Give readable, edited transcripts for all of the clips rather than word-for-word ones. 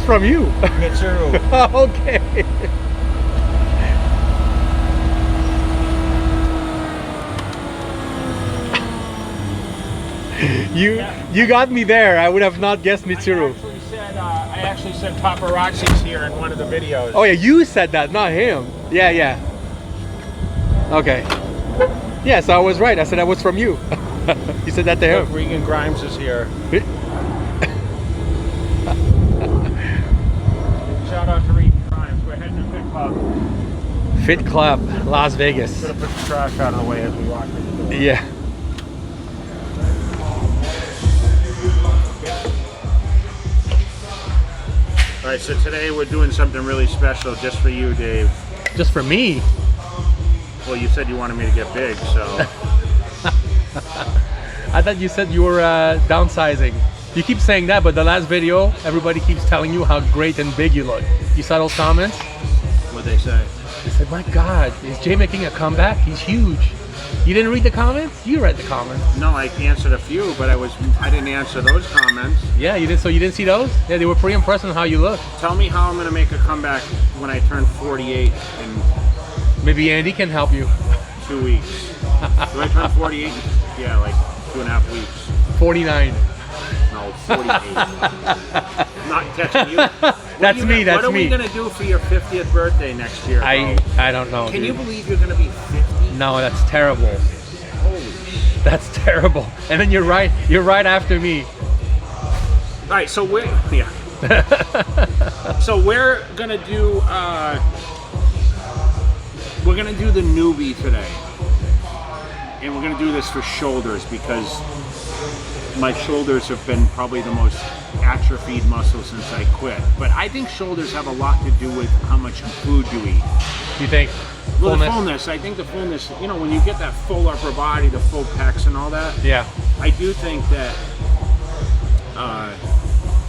was from you. Mitsuru. Okay. You got me there. I would have not guessed Mitsuru. I actually said paparazzi's here in one of the videos. Oh yeah, you said that, not him. Yeah, yeah. Okay. Yeah, so I was right. I said that was from you. You said that to him. Look, Regan Grimes is here. Shout out to Regan Grimes. We're heading to Fit Club. Fit Club, Las Vegas. Gonna put the trash out of the way as we walk in the door. Yeah. All right, so today we're doing something really special just for you, Dave. Just for me? Well, you said you wanted me to get big, so. I thought you said you were downsizing. You keep saying that, but the last video, everybody keeps telling you how great and big you look. You saw those comments? What'd they say? They said, my God, is Jay making a comeback? He's huge. You didn't read the comments? You read the comments. No, I answered a few, but I didn't answer those comments. Yeah, you did. So you didn't see those? Yeah, they were pretty impressed on how you look. Tell me how I'm gonna make a comeback when I turn 48 in Maybe Andy can help you. 2 weeks. Do I turn 48? Yeah, like 2.5 weeks. 49. No, 48. Not catching you. That's me. That's What are me. we gonna do for your 50th birthday next year? I don't know. Can dude. you believe you're gonna be 50? No, that's terrible. Holy shit. That's terrible. And then you're right. You're right after me. All right, so so we're gonna do the Neubie today, and we're gonna do this for shoulders because my shoulders have been probably the most atrophied muscle since I quit. But I think shoulders have a lot to do with how much food you eat. You think? Well, the fullness. I think the fullness. You know, when you get that full upper body, the full pecs and all that. Yeah. I do think that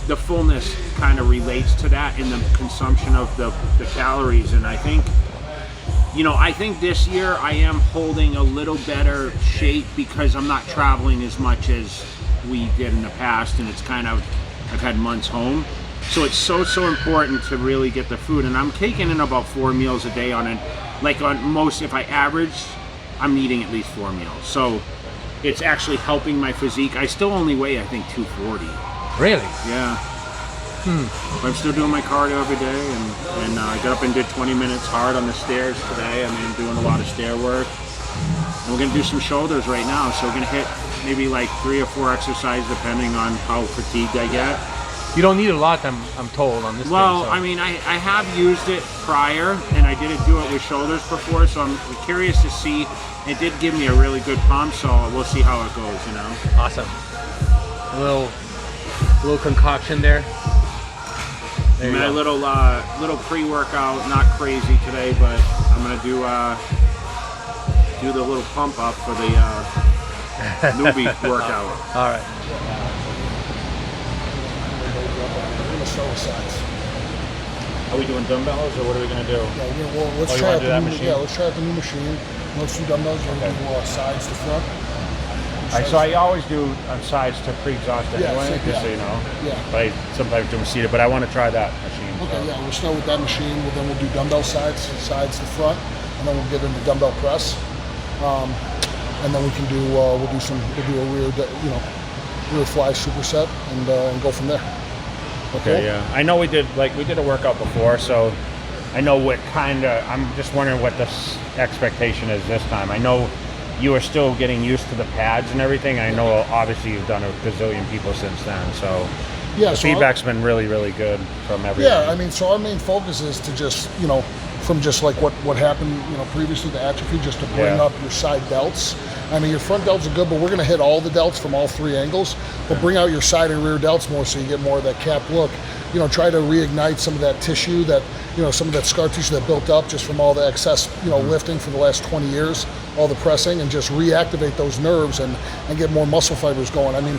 the fullness kind of relates to that in the consumption of the calories, and I think, I think this year I am holding a little better shape because I'm not traveling as much as we did in the past, and it's kind of, I've had months home, so it's so important to really get the food, and I'm taking in about 4 meals a day on it. Like on most, if I average, I'm eating at least 4 meals, so it's actually helping my physique. I still only weigh, I think, 240. Really? Yeah. But I'm still doing my cardio every day, and I got up and did 20 minutes hard on the stairs today. I mean, I'm doing a lot of stair work. And we're gonna do some shoulders right now, so we're gonna hit maybe like 3 or 4 exercises depending on how fatigued I get. You don't need a lot, I'm told, on this Well, thing, so. I mean, I have used it prior, and I didn't do it with shoulders before, so I'm curious to see. It did give me a really good pump, so we'll see how it goes, Awesome. A little concoction there. There you My go. little pre-workout, not crazy today, but I'm gonna do the little pump up for the Neubie workout. All right. Are we doing dumbbells, or what are we gonna do? Yeah, well, let's you try wanna out do the that new machine? Yeah, let's try out the new machine. Let's do dumbbells. We're gonna do sides to front. All right, so I always do on sides to pre-exhaust anyway, just so you know. Yeah. But I sometimes do them seated, but I want to try that machine. Okay, yeah, we'll start with that machine. Then we'll do dumbbell sides to front, and then we'll get into dumbbell press. And then we can do we'll do a rear fly superset and go from there. Okay, yeah. I know we did a workout before, so I know what I'm just wondering what the expectation is this time. I know you are still getting used to the pads and everything. I know obviously you've done a gazillion people since then, so yeah, the feedback's been really, really good from everyone. Yeah, I mean, so our main focus is to just, from just like what happened, previously to atrophy, just to bring up your side delts. I mean, your front delts are good, but we're going to hit all the delts from all 3 angles, but bring out your side and rear delts more so you get more of that cap look. Try to reignite some of that tissue that, some of that scar tissue that built up just from all the excess, lifting for the last 20 years, all the pressing, and just reactivate those nerves and get more muscle fibers going. I mean,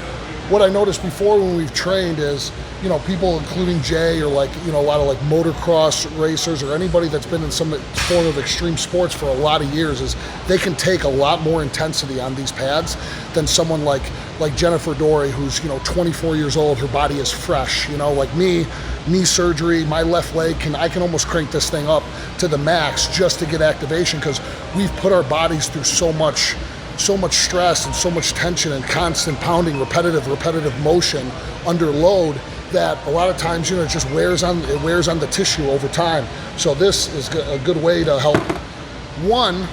what I noticed before when we've trained is, you know, people, including Jay, or like, you know, a lot of like motocross racers or anybody that's been in some form of extreme sports for a lot of years, is they can take a lot more intensity on these pads than someone like Jennifer Dory, who's, you know, 24 years old, her body is fresh. You know, like me, knee surgery, my left leg, I can almost crank this thing up to the max just to get activation, because we've put our bodies through so much stress and so much tension and constant pounding, repetitive motion under load, that a lot of times, you know, it just wears on the tissue over time. So this is a good way to help. One,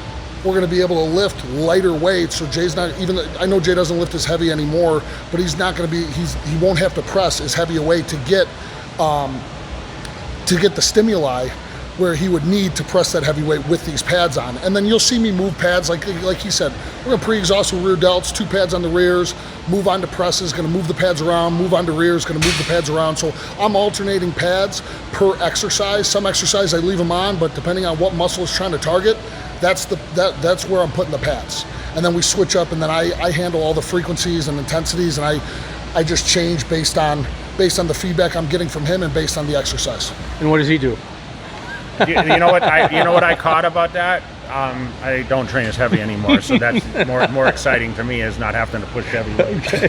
we're going to be able to lift lighter weights. So Jay's not, even, I know Jay doesn't lift as heavy anymore, but he's not going to be, he won't have to press as heavy a weight to get the stimuli where he would need to press that heavy weight with these pads on. And then you'll see me move pads, like he said, we're gonna pre-exhaust with rear delts, 2 pads on the rears, move on to presses, gonna move the pads around, move on to rears, gonna move the pads around. So I'm alternating pads per exercise. Some exercise I leave them on, but depending on what muscle is trying to target, that's where I'm putting the pads. And then we switch up, and then I handle all the frequencies and intensities, and I just change based on the feedback I'm getting from him and based on the exercise. And what does he do? You know what I caught about that? I don't train as heavy anymore, so that's more exciting to me, is not having to push heavy weights. Okay.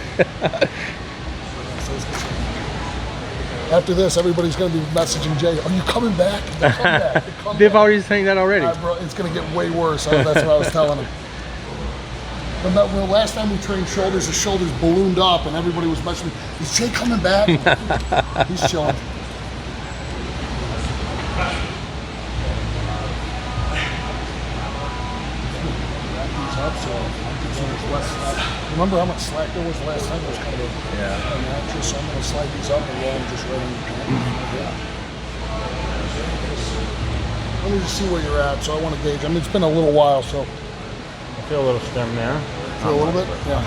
After this, everybody's going to be messaging Jay, "Are you coming back? Come back. Come They've back." already saying that already. Bro, it's going to get way worse. That's what I was telling him. But when last time we trained shoulders, his shoulders ballooned up, and everybody was messaging me, "Is Jay coming back?" He's chilling. Remember how much slack there was last time? It was kind of a mattress, so I'm going to slide these up and roll them just right in your pants. Let me just see where you're at, so I want to gauge. I mean, it's been a little while, so. I feel a little stem there. Feel a little bit? Yeah.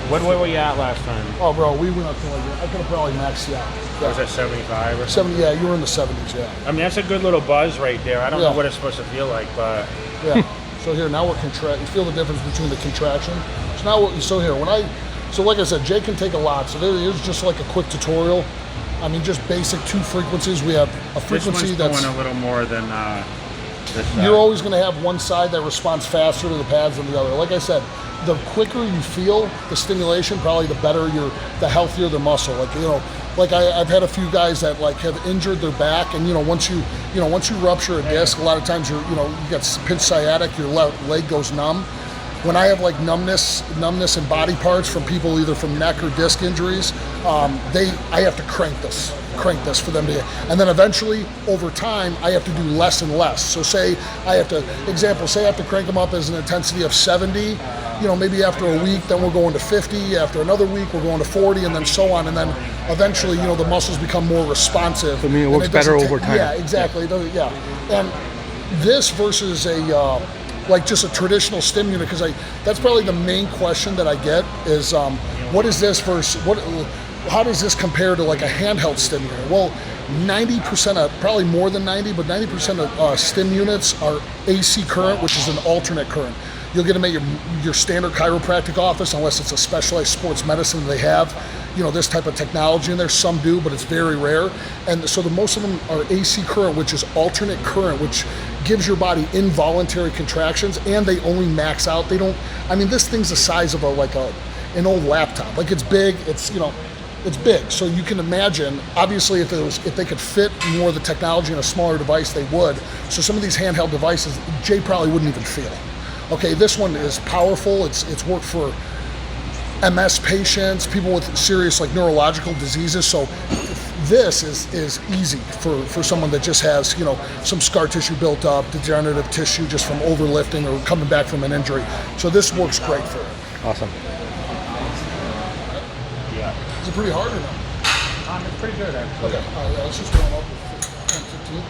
What were you at last time? Oh, bro, we went up to like, I could have probably maxed you out. Yeah. Was that 75 or 70, yeah, you were in the 70s, yeah. I mean, that's a good little buzz right there. I don't know what it's supposed to feel like, but... Yeah. So here, now we're contract. You feel the difference between the contraction. So now, so like I said, Jay can take a lot. So here's just like a quick tutorial. I mean, just basic 2 frequencies. We have a frequency that's going a little more than this. You're always going to have one side that responds faster to the pads than the other. Like I said, the quicker you feel the stimulation, probably the better the healthier the muscle. Like, you know, like I've had a few guys that like have injured their back, and you know, once you rupture a disc, a lot of times you got pinched sciatic, your leg goes numb. When I have like numbness in body parts from people either from neck or disc injuries, I have to crank this for them to, and then eventually over time I have to do less and less. So say I have to crank them up as an intensity of 70, you know, maybe after a week, then we're going to 50, after another week we're going to 40, and then so on, and then eventually, you know, the muscles become more responsive. I mean, it works better over time. Yeah, exactly. Yeah, and this versus like just a traditional stimulant, because that's probably the main question that I get is what is this versus how does this compare to like a handheld stimulant? Well, 90% of, probably more than 90, but 90% of stim units are AC current, which is an alternate current. You'll get them at your standard chiropractic office, unless it's a specialized sports medicine. They have, you know, this type of technology in there. Some do, but it's very rare. And so most of them are AC current, which is alternate current, which gives your body involuntary contractions, and they only max out. They don't. I mean, this thing's the size of an old laptop. Like, it's big. It's, you know, it's big. So you can imagine, obviously, if they could fit more of the technology in a smaller device, they would. So some of these handheld devices, Jay probably wouldn't even feel. Okay, this one is powerful. It's worked for MS patients, people with serious like neurological diseases. So this is easy for someone that just has, you know, some scar tissue built up, degenerative tissue just from overlifting or coming back from an injury. So this works great for it. Awesome. Yeah. Is it pretty hard or not? It's pretty good, actually. Okay, all right, let's just go up with 10, 15.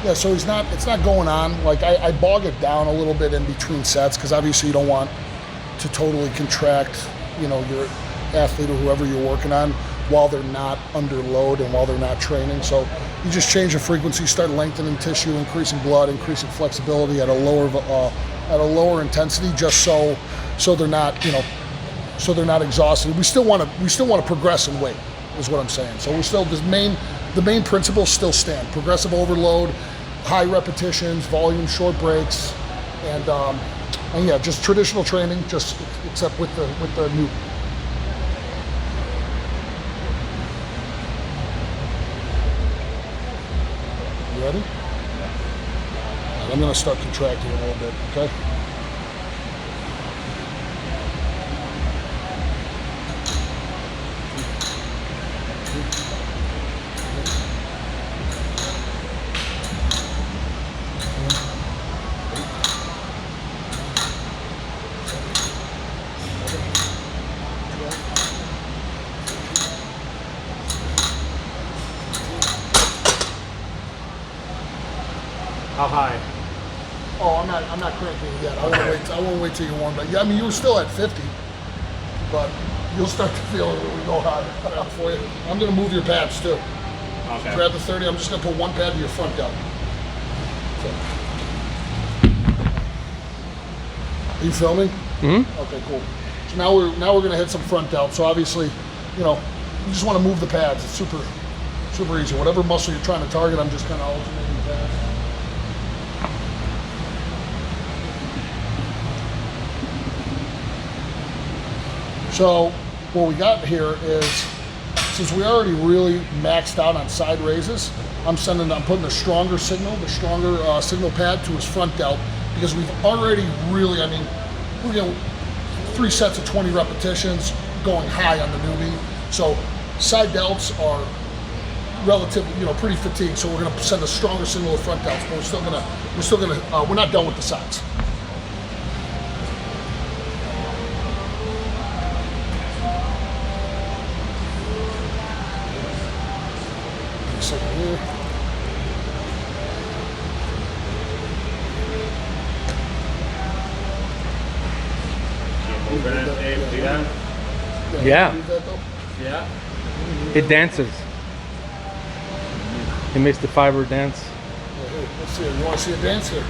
Yeah, so it's not going on. Like I bog it down a little bit in between sets because obviously you don't want to totally contract, you know, your athlete or whoever you're working on while they're not under load and while they're not training. So you just change the frequency, start lengthening tissue, increasing blood, increasing flexibility at a lower intensity, just so they're not, you know, so they're not exhausted. We still want to progress in weight, is what I'm saying. So we're still the main principles still stand: progressive overload, high repetitions, volume, short breaks, and yeah, just traditional training, just except with the new. You ready? I'm gonna start contracting a little bit, okay? How high? Oh, I'm not cranking it yet. I won't wait till you warm up. Yeah, I mean you were still at 50, but you'll start to feel it when we go hard for you. I'm gonna move your pads too. Okay. Grab the 30. I'm just gonna put one pad to your front delt. So. Are you filming? Mm-hmm. Okay, cool. So now we're gonna hit some front delt. So obviously, you know, you just want to move the pads. It's super easy. Whatever muscle you're trying to target, I'm just kind of alternating the pads. So what we got here is, since we already really maxed out on side raises, I'm putting a stronger signal pad to his front delt, because we've already really, I mean, we're getting 3 sets of 20 repetitions going high on the Neubie. So side delts are relatively, you know, pretty fatigued. So we're gonna send a stronger signal to front delts, but we're not done with the sides. Here. Moving it, Dave, do that? Yeah. Yeah. It dances. It makes the fiber dance. Yeah, here, let's see it. You want to see a dance here?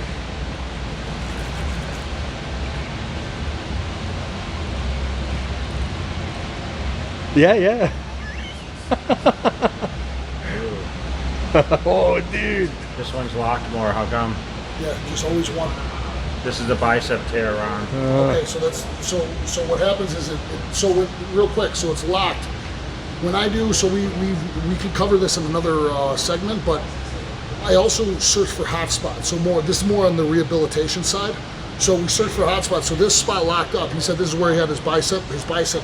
Yeah, yeah. Oh, dude. This one's locked more. How come? Yeah, just always one. This is the bicep tear, Ron. Okay, so that's so what happens is real quick. So it's locked. When I do, so we could cover this in another segment, but I also search for hot spots. So this is more on the rehabilitation side. So we search for hot spots. So this spot locked up. He said this is where he had his bicep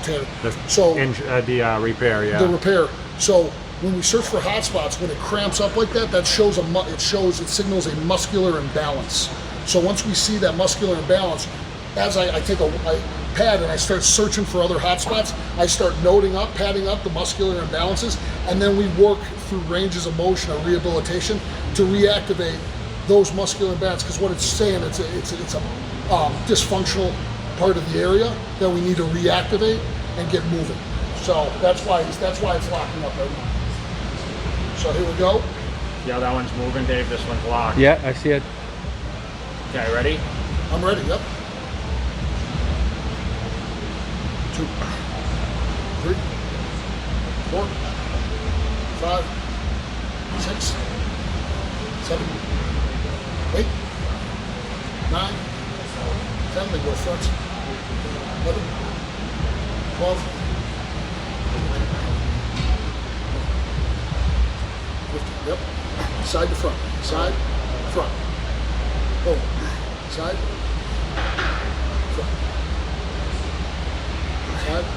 tear. The repair, yeah. The repair. So when we search for hot spots, when it cramps up like that, it signals a muscular imbalance. So once we see that muscular imbalance, as I take a pad and I start searching for other hot spots, I start padding up the muscular imbalances, and then we work through ranges of motion or rehabilitation to reactivate those muscular imbalances. Because what it's saying, it's a dysfunctional part of the area that we need to reactivate and get moving. So that's why it's locking up right now. So here we go. Yeah, that one's moving, Dave. This one's locked. Yeah, I see it. Okay, ready? I'm ready, yep. 2, 3, 4, 5, 6, 7, 8, 9, 10, they go front. 11, 12, 15, yep. Side to front, side, front. Oh, side, front. Side.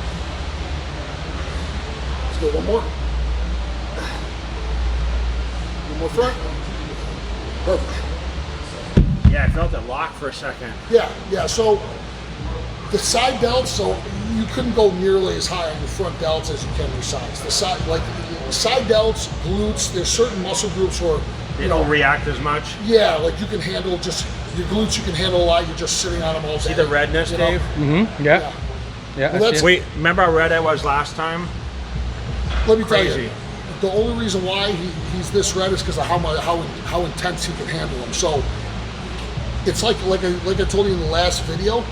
Let's go one more. One more front. Perfect. Yeah, I felt it lock for a second. Yeah, so the side delts, so you couldn't go nearly as high on your front delts as you can your sides. The side delts, glutes, there's certain muscle groups where It don't react as much. Yeah, like you can handle just your glutes. You can handle a lot. You're just sitting on them all day. See the redness, Dave? Mm-hmm. Yeah. Yeah. Well, Wait, remember how red I was last time? Let me tell Crazy. you, the only reason why he's this red is because of how intense he can handle them. So it's like I told you in the last video.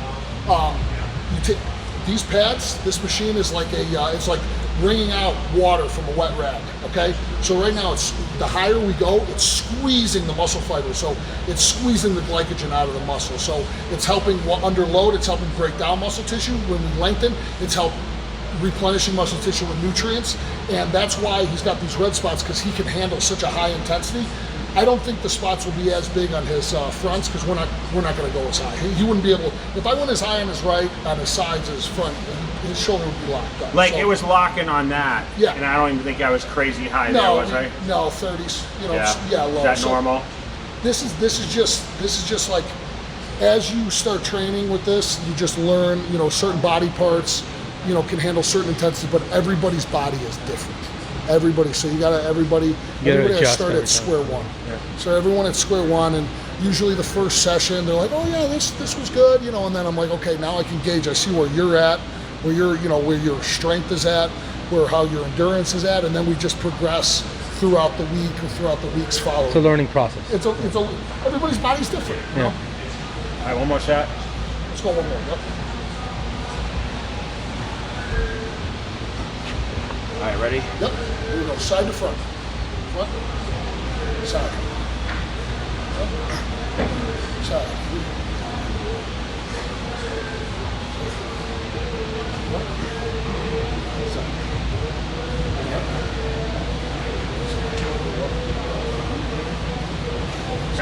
You take these pads. This machine is like it's like wringing out water from a wet rag. Okay, so right now it's the higher we go, it's squeezing the muscle fiber. So it's squeezing the glycogen out of the muscle. So it's helping under load. It's helping break down muscle tissue. When we lengthen, it's help replenishing muscle tissue with nutrients, and that's why he's got these red spots, because he can handle such a high intensity. I don't think the spots will be as big on his fronts, because we're not going to go as high. He wouldn't be able. If I went as high on his right, on his sides, as his front, his shoulder would be locked up. Like so, it was locking on that. Yeah. And I don't even think I was crazy high there, was I? No, 30s. You know, Yeah. low. Is that So normal? This is just like, as you start training with this, you just learn, you know, certain body parts, you know, can handle certain intensity, but everybody's body is different. Everybody, so everybody has to start at square one. Yeah. So everyone at square one, and usually the first session, they're like, oh yeah, this was good, you know, and then I'm like, okay, now I can gauge, I see where you're at, where your strength is at, how your endurance is at, and then we just progress throughout the week or throughout the weeks following. It's a learning process. Everybody's body's different. You know? All right, one more shot. Let's go one more. Yep. All right, ready? Yep. Here we go. Side to front. Front. Side. Yep. Side. Yep. Side. Yep.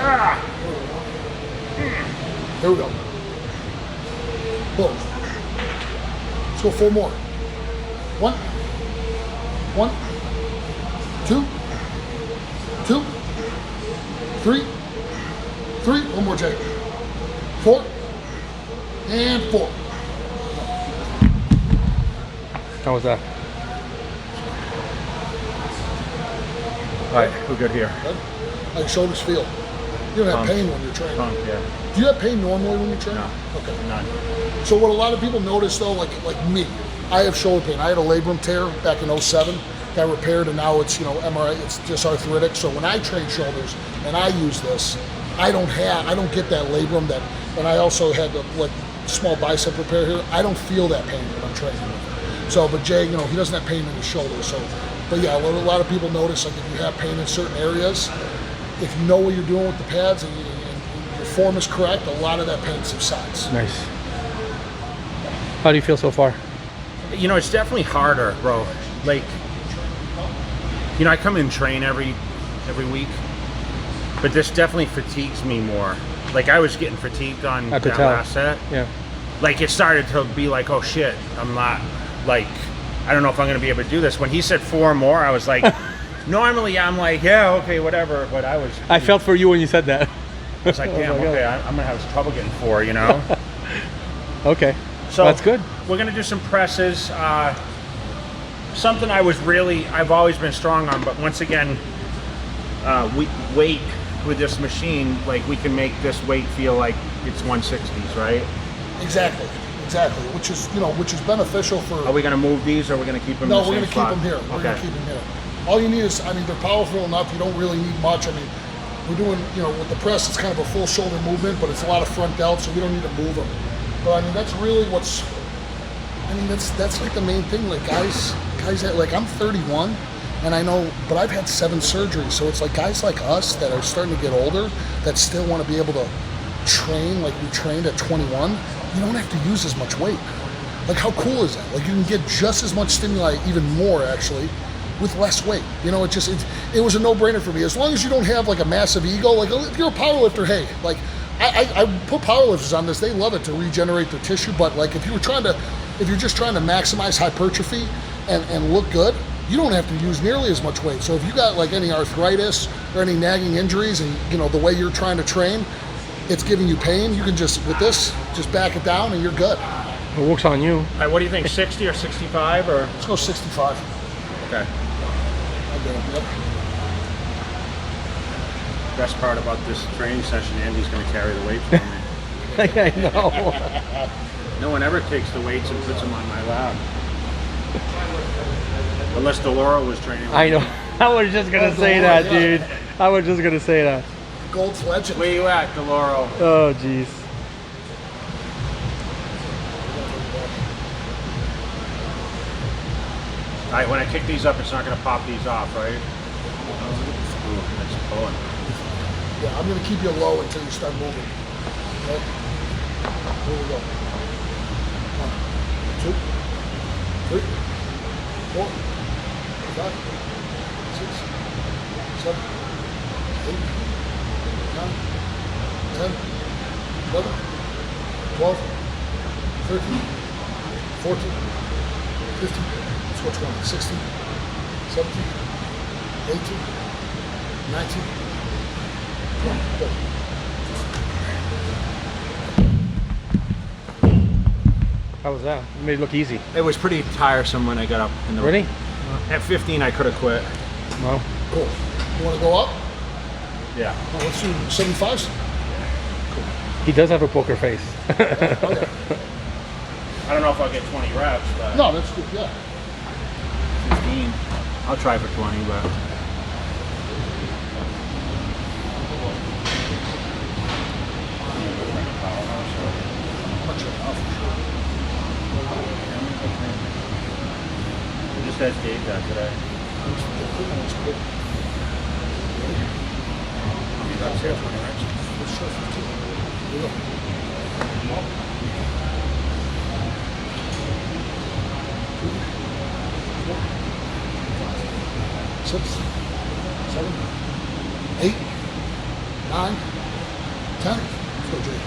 Ah! Here we go. Boom. Let's go 4 more. 1, 2, 2, 3, 3. One more, Jay. 4, and 4. How was that? All right, we're good here. Good. How your shoulders feel? You don't have pain when you're training. Yeah. Do you have pain normally when you're training? No. Okay. None. So what a lot of people notice though, like me, I have shoulder pain. I had a labrum tear back in 07, got repaired, and now it's, you know, MRI, it's just arthritic. So when I train shoulders and I use this, I don't get that labrum and I also had the like small bicep repair here. I don't feel that pain when I'm training with it. So, but Jay, you know, he doesn't have pain in his shoulder. So, but yeah, a lot of people notice, like, if you have pain in certain areas, if you know what you're doing with the pads and your form is correct, a lot of that pain subsides. Nice. How do you feel so far? You know, it's definitely harder, bro. Like, you know, I come and train every week, but this definitely fatigues me more. Like, I was getting fatigued on that last set. Yeah. Like, it started to be like, oh shit, I'm not, like, I don't know if I'm gonna be able to do this. When he said 4 more, I was like, normally I'm like, yeah, okay, whatever. But I felt for you when you said that. I was like, damn, okay, I'm gonna have trouble getting 4, you know? Okay. So that's good. We're gonna do some presses. Something I've always been strong on, but once again, weight with this machine, like, we can make this weight feel like it's 160s, right? Exactly. Which is beneficial for. Are we gonna move these, or are we gonna keep them? No, in the we're same gonna spot? keep them here. We're Okay. gonna keep them here. All you need is, I mean, they're powerful enough. You don't really need much. I mean, we're doing, you know, with the press, it's kind of a full shoulder movement, but it's a lot of front delts, so we don't need to move them. But I mean, that's really that's like the main thing. Like guys, like, I'm 31, and I know, but I've had 7 surgeries, so it's like guys like us that are starting to get older that still want to be able to train like we trained at 21. You don't have to use as much weight. Like, how cool is that? Like, you can get just as much stimuli, even more actually, with less weight. You know, it was a no-brainer for me. As long as you don't have like a massive ego, like if you're a powerlifter, hey, like I put powerlifters on this, they love it to regenerate their tissue, but like if you're just trying to maximize hypertrophy and look good, you don't have to use nearly as much weight. So if you got like any arthritis or any nagging injuries, and you know the way you're trying to train, it's giving you pain, you can just, with this, just back it down and you're good. It works on you. All right, what do you think, 60 or 65, or? Let's go 65. Okay. I'll get it. Yep. Best part about this training session, Andy's going to carry the weights for me. I know. No one ever takes the weights and puts them on my lap. Unless Delora was training. I know. I was just gonna say that, dude. I was just gonna say that. Gold's legend. Where you at, Delora? Oh, jeez. All right, when I kick these up, it's not going to pop these off, right? Ooh, that's pulling. Yeah, I'm going to keep you low until you start moving. Okay? Here we go. 1, 2, 3, 4, 5, 6, 7, 8, 9, 10, 11, 12, 13, 14, 15. Let's go 20, 16, 17, 18, 19, 20. Good. How was that? It made it look easy. It was pretty tiresome when I got up in the Really? At 15, I could have quit. Well, Cool. You want to go up? Yeah. Well, let's do 75s. he does have a poker face. Okay. I don't know if I'll get 20 reps, but No, that's good. Yeah. 15. I'll try for 20, but Much enough. I just had Dave that today. That's good. That's here, 20 reps. Let's show 15. Here we go. 6, 7, 8, 9, 10, let's go, Jay.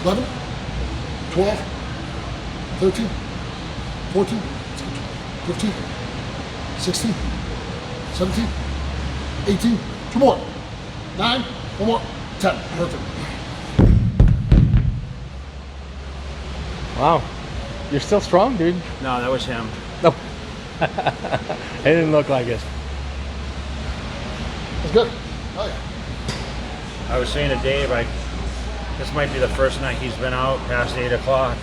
11, 12, 13, 14, 15, 16, 17, 18, 2 more, 9, 1 more, 10, perfect. Wow. You're still strong, dude. No, that was him. No. It didn't look like it. That's good. Oh yeah. I was saying to Dave, this might be the first night he's been out past 8 o'clock.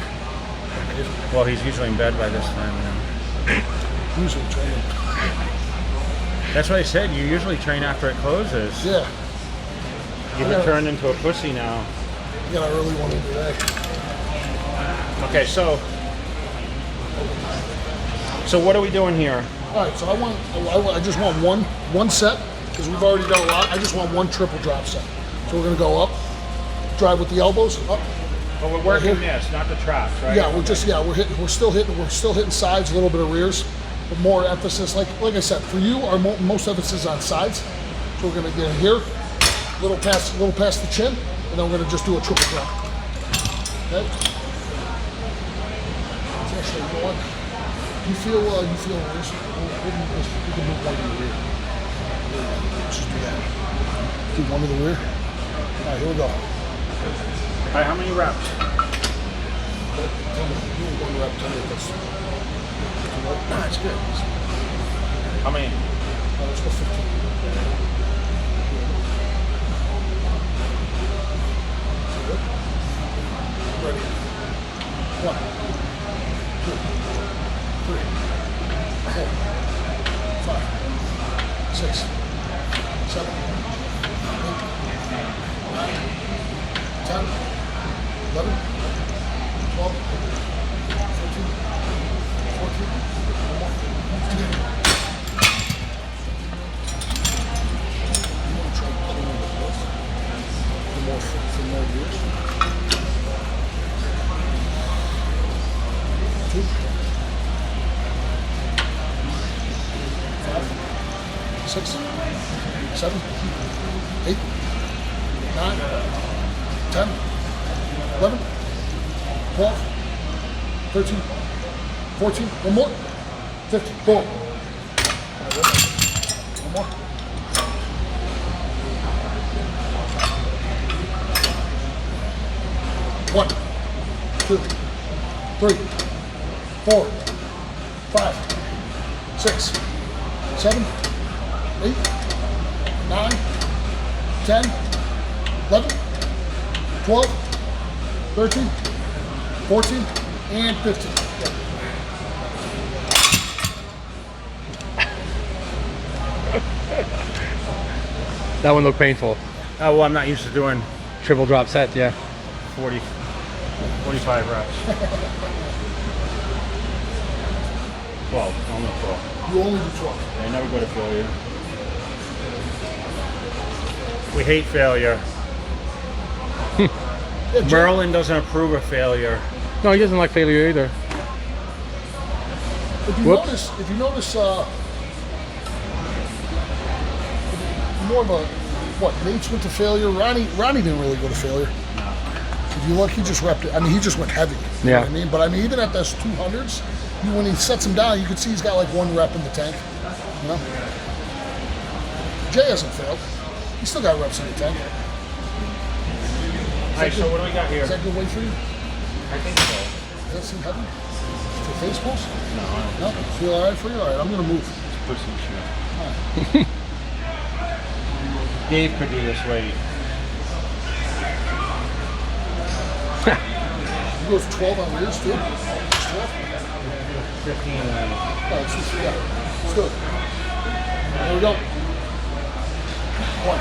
Well, he's usually in bed by this time now. Usually training. That's what I said. You usually train after it closes. Yeah. You've turned into a pussy now. I got an early one in today. Okay, so what are we doing here? All right, so I just want one set because we've already done a lot. I just want one triple drop set. So we're gonna go up, drive with the elbows up. Well, we're working this, not the traps, right? Yeah, we're still hitting sides, a little bit of rears, but more emphasis. Like I said, for you, our most emphasis is on sides. So we're gonna get in here, little past the chin, and then we're gonna just do a triple drop. Okay. Actually, you know what? You feel this? We can move one to the rear. Let's just do that. Do one to the rear. All right, here we go. All right, how many reps? Tell me, you one rep, tell me if that's. Nah, it's good. How many? Let's go 15. Ready. 1, 2, 3, 4, 5, 6, 7, 8, 9, 10, 11, 12, 13, 14, 15. You want to try putting in the both for more years? 2, 5, 6, 7, 8, 9, 10, 11, 12, 13, 14, one more, 15, boom. One more. One, 2, 3, 4, 5, 6, 7, 8, 9, 10, 11, 12, 13, 14, and 15. That one looked painful. Oh, well, I'm not used to doing Triple drop set, yeah. 45 reps. 12, only 12. You only do 12. I never go to failure. We hate failure. Yeah, Jay, Merlin doesn't approve of failure. No, he doesn't like failure either. if you Whoops. notice, more of a, what, Nate's went to failure. Ronnie didn't really go to failure. If you look, he just repped it. I mean, he just went heavy. You know what I mean? But I mean, even at those 200s, when he sets him down, you can see he's got like 1 rep in the tank. You know? Jay hasn't failed. He's still got reps in the tank. All right, so what do we got here? Is that good weight for you? I think so. Does that seem heavy? For face pulls? No, I don't No? Feel all right for you? All right, I'm going to move. pussy shit. Dave could do this weight. He goes 12 on rears too. It's 12? 15. Oh, it's just, yeah. Let's do it. There we go. 1,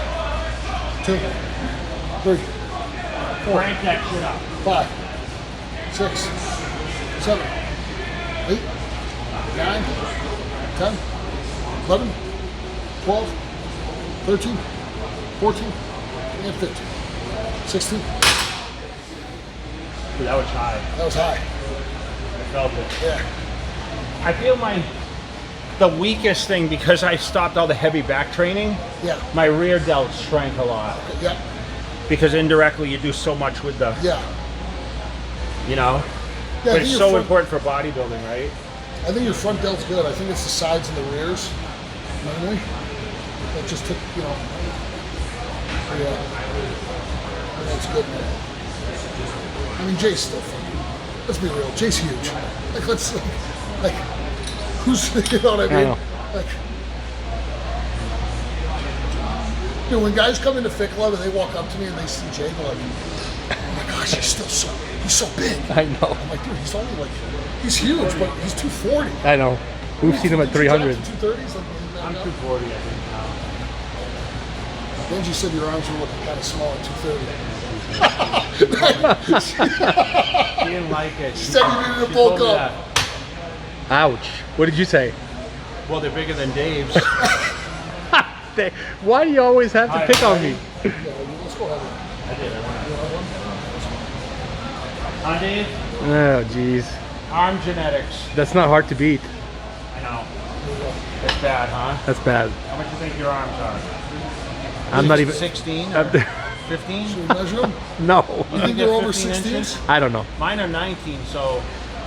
2, 3, 4, Crank that shit up. 5, 6, 7, 8, 9, 10, 11, 12, 13, 14, and 15. 16. Dude, that was high. That was high. I felt it. Yeah. I feel the weakest thing, because I stopped all the heavy back training, Yeah. my rear delts shrank a lot. Yeah. Because indirectly you do so much with the, Yeah. you know? Yeah, But it's so important for bodybuilding, right? I think your front delt's good. I think it's the sides and the rears, mainly. That just took, you know. Yeah. That's good, man. I mean, Jay's still fucking. Let's be real. Jay's huge. Like, like, who's, you know what I mean? know. Like, dude, when guys come into Fit Club and they walk up to me and they see Jay, they're like, oh my gosh, he's so big. I know. I'm like, dude, he's only like, he's huge, but he's 240. I know. We've seen him at 300. 230s? Like, I'm 240, I think now. Benji said your arms were looking kind of small at 230. He didn't like it. She said you needed to She bulk told me up. that. Ouch. What did you say? Well, they're bigger than Dave's. Why do you always have to pick on me? Yeah, let's go ahead. I did. Huh, Dave? Oh, jeez. Arm genetics. That's not hard to beat. I know. It's bad, huh? That's bad. How much do you think your arms are? I'm not even. 16 I'm or 15? Should we measure them? No. You think they're over 15 16s? inches? I don't know. Mine are 19, so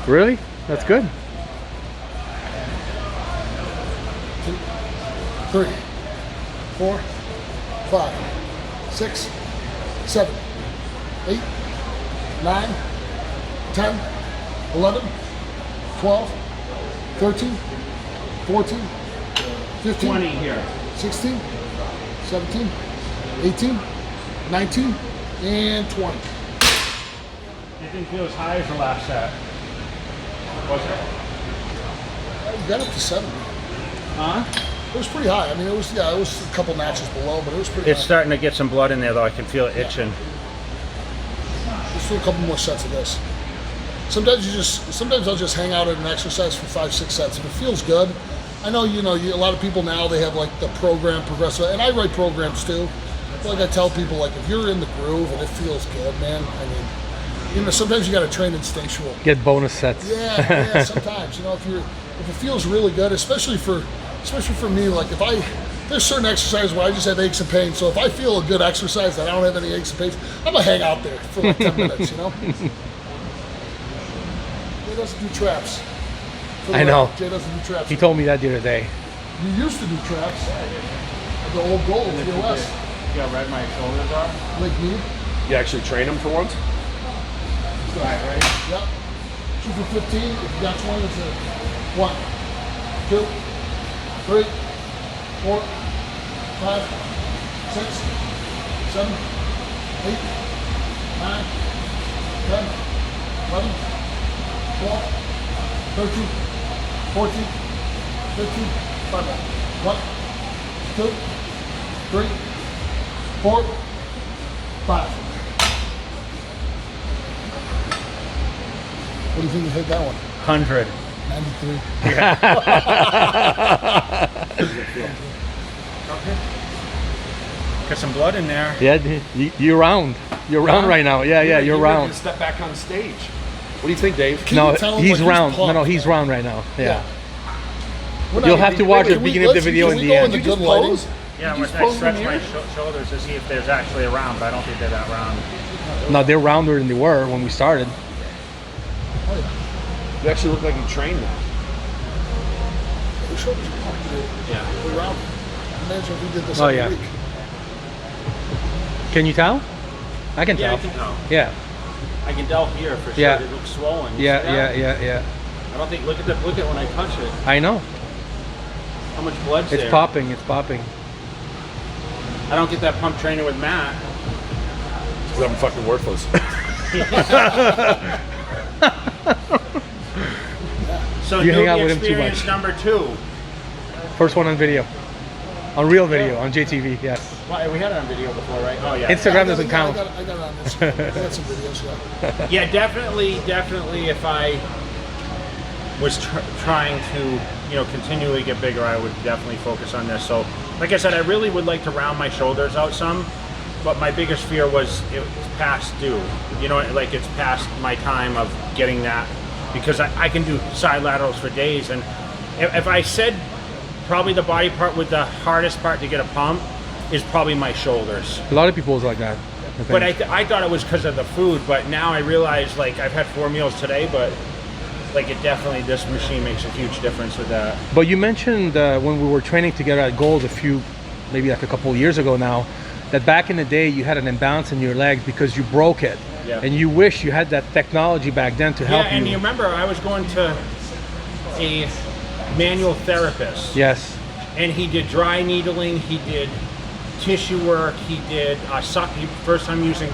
Really? That's good. 2, 3, 4, 5, 6, 7, 8, 9, 10, 11, 12, 13, 14, 15, 20 here. 16, 17, 18, 19, and 20. It didn't feel as high as the last set. Was it? You got up to 70. Huh? It was pretty high. I mean, it was a couple notches below, but it was pretty It's high. starting to get some blood in there, though. I can feel it itching. Let's do a couple more sets of this. Sometimes I'll just hang out at an exercise for 5, 6 sets. If it feels good, I know, a lot of people now, they have like the program progressive, and I write programs too. Like I tell people, like if you're in the groove and it feels good, man, I mean, sometimes you got to train instinctual. Get bonus sets. Yeah, sometimes, if it feels really good, especially for me, like there's certain exercises where I just have aches and pains. So if I feel a good exercise that I don't have any aches and pains, I'm gonna hang out there for like 10 minutes, Jay doesn't do traps. I know. Jay doesn't do traps. He told me that the other day. You used to do traps. The old goal, POS. You got right my shoulders are? Like me. You actually train them for once? Right? Yep. Shoot for 15. If you got 20, it's a 1, 2, 3, 4, 5, 6, 7, 8, 9, 10, 11, 12, 13, 14, 15, 5 more. 1, 2, 3, 4, 5. What do you think you hit that one? 100. 93. Got some blood in there. Yeah, you're round. You're round right now. Yeah, yeah, you're round. To step back on stage. What do you think, Dave? Can No, you tell him, he's like, round. pumped, No, he's man? round right now. Yeah. We're not You'll gonna have to be- watch wait, the wait, beginning of the let's- video can and we the go end. in You good just lighting? pose? Yeah, You just I pose stretch in my here? shoulders to see if there's actually a round, but I don't think they're that round. No, they're rounder than they were when we started. Oh, yeah. You actually look like you trained now. Your shoulders are pumped, dude. Yeah. We're round. Imagine if we did this Oh, every yeah. week. Can you tell? I can Yeah, tell. I can tell. Yeah, I can tell here for sure. Yeah. It looks swollen. You yeah, see that? yeah. I don't think. Look at when I touch it. I know. How much blood's It's there? popping. It's popping. I don't get that pump training with Matt. Because I'm fucking worthless. So You hang out Neubie with him too experience much. number 2. First one on video. On real video, on JTV, yes. Well, we had it on video before, right? Oh yeah. Instagram doesn't I count. got it on this. I got some videos, yeah. Yeah, definitely. If I was trying to, continually get bigger, I would definitely focus on this. So, like I said, I really would like to round my shoulders out some, but my biggest fear was it's past due. Like it's past my time of getting that, because I can do side laterals for days, and if I said probably the body part with the hardest part to get a pump is probably my shoulders. A lot of people is like that. I But think. I thought it was because of the food, but now I realize, like, I've had 4 meals today, but like this machine makes a huge difference with that. But you mentioned when we were training together at Gold maybe like a couple of years ago now, that back in the day you had an imbalance in your legs because you broke it. Yeah. And you wish you had that technology back then to help Yeah, and you remember I was going to a manual therapist. Yes. And he did dry needling, he did tissue work, he did first time using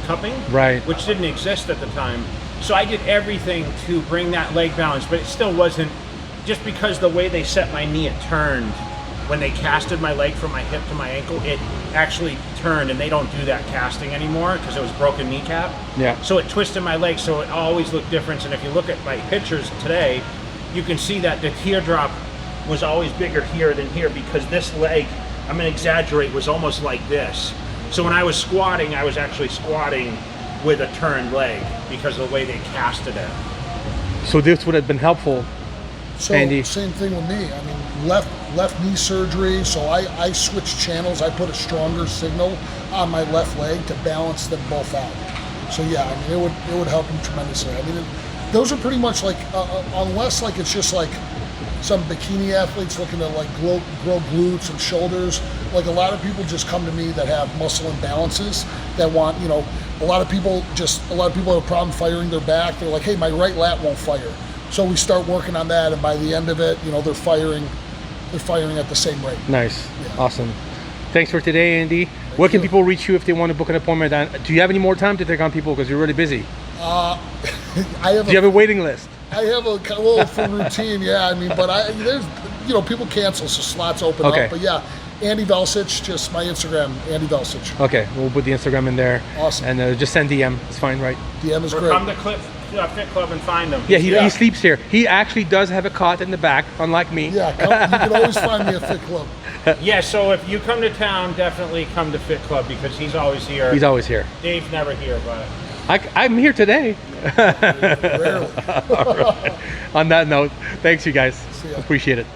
cupping, Right. which didn't exist at the time. So I did everything to bring that leg balance, but it still wasn't, just because the way they set my knee, it turned. When they casted my leg from my hip to my ankle, it actually turned, and they don't do that casting anymore because it was broken kneecap. Yeah. So it twisted my leg, so it always looked different. And if you look at my pictures today, you can see that the teardrop was always bigger here than here, because this leg, I'm gonna exaggerate, was almost like this. So when I was squatting, I was actually squatting with a turned leg because of the way they casted it. So this would have been helpful. So Andy. same thing with me. I mean, left knee surgery. So I switched channels. I put a stronger signal on my left leg to balance them both out. So yeah, I mean, it would help them tremendously. I mean, those are pretty much like unless like it's just like some bikini athletes looking to like grow glutes and shoulders. Like a lot of people just come to me that have muscle imbalances that want, a lot of people have a problem firing their back. They're like, hey, my right lat won't fire. So we start working on that, and by the end of it, they're firing at the same rate. Nice. Yeah. Awesome. Thanks for today, Andy. Where can you. people reach you if they want to book an appointment? Do you have any more time to take on people because you're really busy? I have Do you have a waiting list? I have a for routine, yeah. I mean, but there's people cancel, so slots open Okay. up. But yeah, Andy Velcich, just my Instagram, Andy Velcich. Okay, we'll put the Instagram in there. Awesome. And just send DM. It's fine, right? DM is Or great. come to Fit Club and find them. Yeah, he Yeah. sleeps here. He actually does have a cot in the back, unlike me. Yeah, you can always find me at Fit Club. Yeah, so if you come to town, definitely come to Fit Club because he's always here. He's always here. Dave's never here, but I'm here today. Rarely. All right. On that note, thanks you guys. See ya. Appreciate it.